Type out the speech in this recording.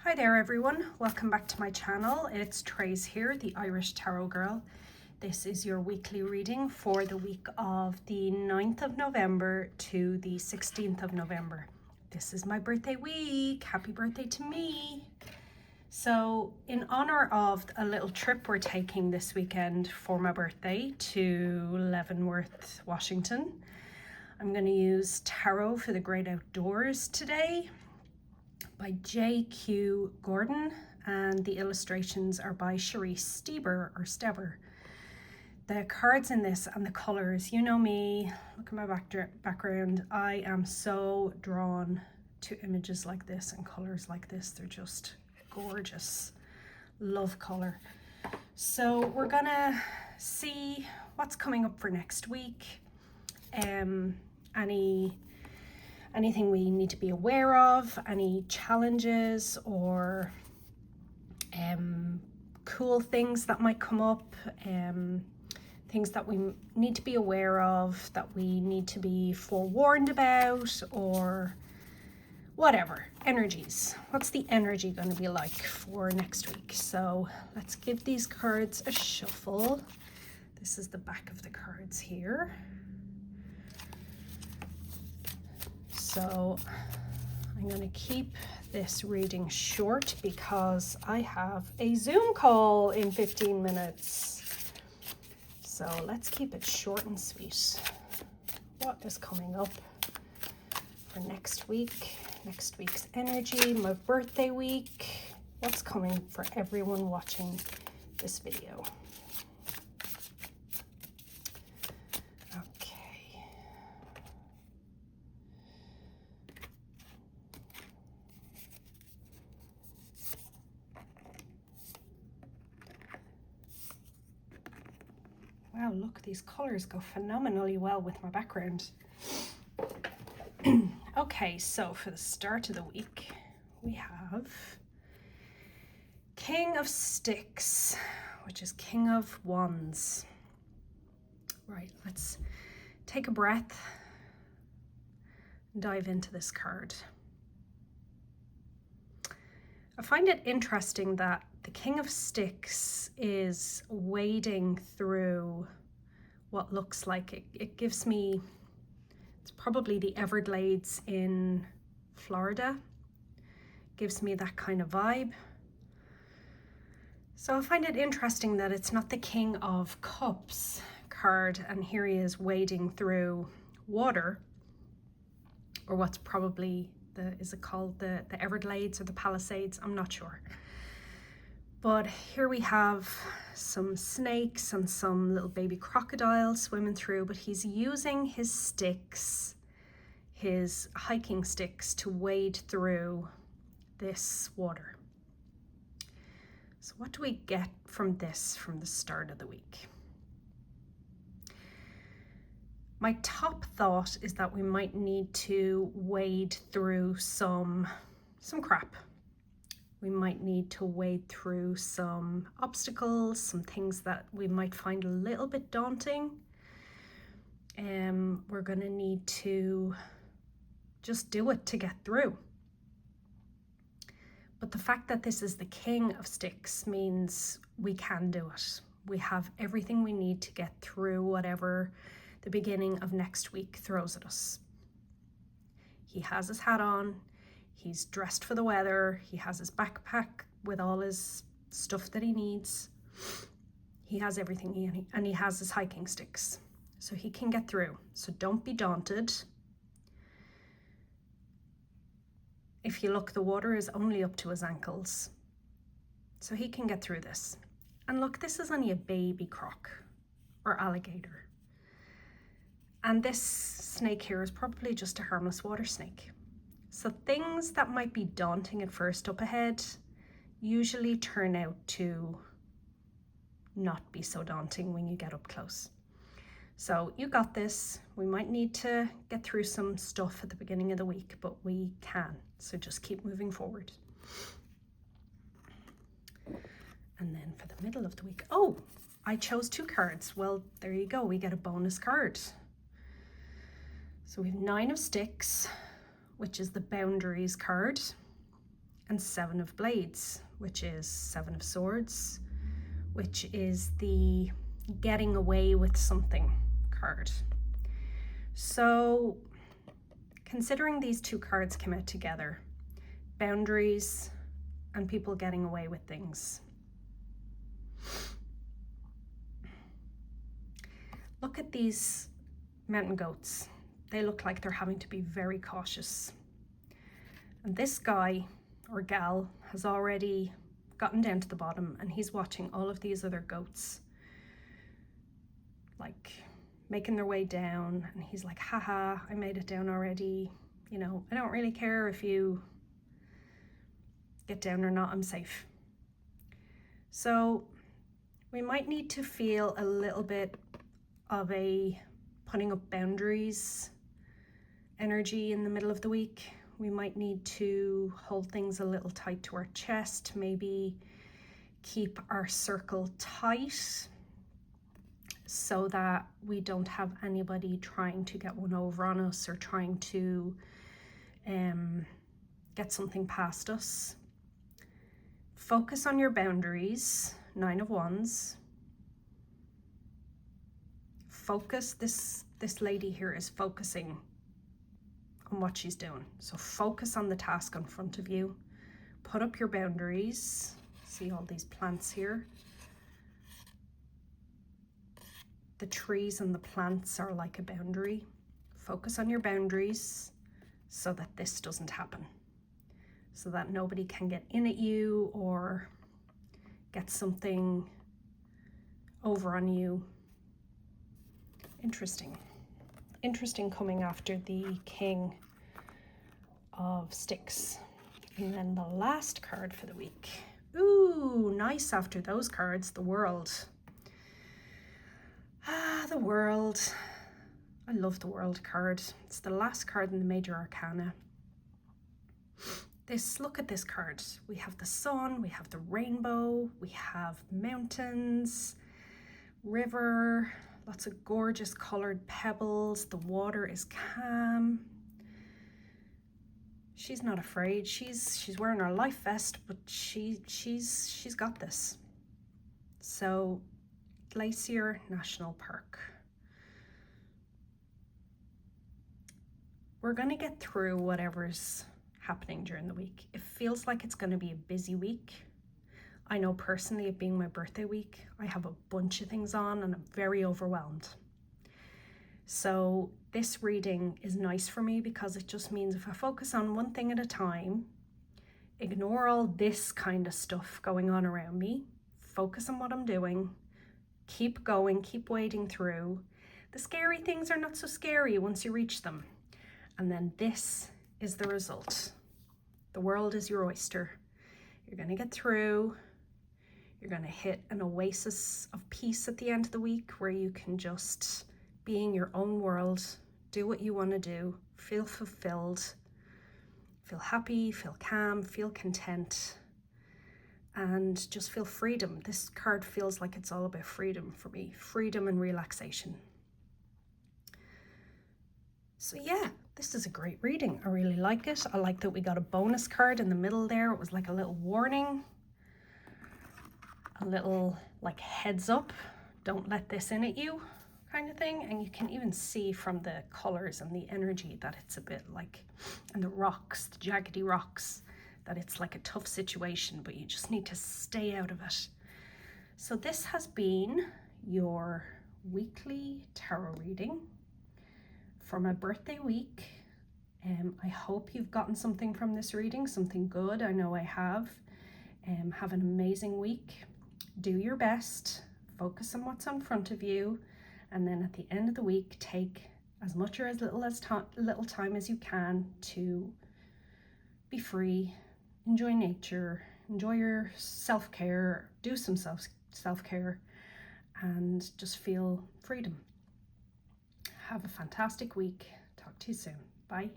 Hi there everyone, welcome back to my channel. It's Trace here, the Irish Tarot Girl. This is your weekly reading for the week of the 9th of November to the 16th of November. This is my birthday week. Happy birthday to me. So in honor of a little trip we're taking this weekend for my birthday to Leavenworth, Washington, I'm going to use Tarot for the Great Outdoors today by J.Q. Gordon, and the illustrations are by Sharisse, Steber. The cards in this and the colors, you know me, look at my background. I am so drawn to images like this and colors like this. They're just gorgeous. Love color. So we're gonna see what's coming up for next week. Anything we need to be aware of, any challenges or cool things that might come up, things that we need to be aware of, that we need to be forewarned about, or whatever. Energies. What's the energy going to be like for next week? So let's give these cards a shuffle. This is the back of the cards here. So I'm going to keep this reading short because I have a Zoom call in 15 minutes. So let's keep it short and sweet. What is coming up for next week? Next week's energy, my birthday week. What's coming for everyone watching this video? Wow, look, these colors go phenomenally well with my background. Okay, so for the start of the week, we have King of Sticks, which is King of Wands. Right, let's take a breath and dive into this card. I find it interesting that the King of Sticks is wading through what looks like it gives me, it's probably the Everglades in Florida. Gives me that kind of vibe. So I find it interesting that it's not the King of Cups card, and here he is wading through water, or what's probably is it called the Everglades or the Palisades? I'm not sure. But here we have some snakes and some little baby crocodiles swimming through, but he's using his sticks, his hiking sticks, to wade through this water. So what do we get from this from the start of the week? My top thought is that we might need to wade through some crap. We might need to wade through some obstacles, some things that we might find a little bit daunting. We're going to need to just do it to get through. But the fact that this is the King of Sticks means we can do it. We have everything we need to get through whatever the beginning of next week throws at us. He has his hat on. He's dressed for the weather. He has his backpack with all his stuff that he needs. He has everything, and he has his hiking sticks. So he can get through. So don't be daunted. If you look, the water is only up to his ankles. So he can get through this. And look, this is only a baby croc or alligator. And this snake here is probably just a harmless water snake. So things that might be daunting at first up ahead usually turn out to not be so daunting when you get up close. So you got this. We might need to get through some stuff at the beginning of the week, but we can. So just keep moving forward. And then for the middle of the week, oh, I chose 2 cards. Well, there you go. We get a bonus card. So we have 9 of Sticks, which is the Boundaries card. and 7 of Blades, which is 7 of Swords, which is the getting away with something card. So considering these two cards came out together, boundaries and people getting away with things. Look at these mountain goats. They look like they're having to be very cautious. And this guy or gal has already gotten down to the bottom and he's watching all of these other goats like making their way down, and he's like, haha, I made it down already. You know, I don't really care if you get down or not, I'm safe. So we might need to feel a little bit of a putting up boundaries energy in the middle of the week. We might need to hold things a little tight to our chest, maybe keep our circle tight so that we don't have anybody trying to get one over on us or trying to get something past us. Focus on your boundaries, 9 of Wands. Focus, this lady here is focusing on what she's doing. So focus on the task in front of you. Put up your boundaries. See all these plants here. The trees and the plants are like a boundary. Focus on your boundaries so that this doesn't happen. So that nobody can get in at you or get something over on you. Interesting. Interesting coming after the King of Sticks. And then the last card for the week. Ooh, nice after those cards, the World. Ah, the World. I love the World card. It's the last card in the Major Arcana. Look at this card. We have the sun, we have the rainbow, we have mountains, river, lots of gorgeous colored pebbles. The water is calm. She's not afraid. She's wearing her life vest, but she's got this. So, Glacier National Park. We're going to get through whatever's happening during the week. It feels like it's going to be a busy week. I know personally, it being my birthday week, I have a bunch of things on and I'm very overwhelmed. So this reading is nice for me because it just means if I focus on one thing at a time, ignore all this kind of stuff going on around me, focus on what I'm doing, keep going, keep wading through. The scary things are not so scary once you reach them. And then this is the result. The world is your oyster. You're going to get through. You're going to hit an oasis of peace at the end of the week where you can just be in your own world, do what you want to do, feel fulfilled, feel happy, feel calm, feel content, and just feel freedom. This card feels like it's all about freedom for me, freedom and relaxation. So yeah, this is a great reading. I really like it. I like that we got a bonus card in the middle there. It was like a little warning, a little like heads up, don't let this in at you kind of thing. And you can even see from the colors and the energy that it's a bit like, and the rocks, the jaggedy rocks, that it's like a tough situation, but you just need to stay out of it. So this has been your weekly tarot reading for my birthday week. I hope you've gotten something from this reading, something good. I know I have. Have an amazing week. Do your best. Focus on what's in front of you. And then at the end of the week, take as much or as little time as you can to be free, enjoy nature, enjoy your self-care, do some self-care, and just feel freedom. Have a fantastic week. Talk to you soon. Bye.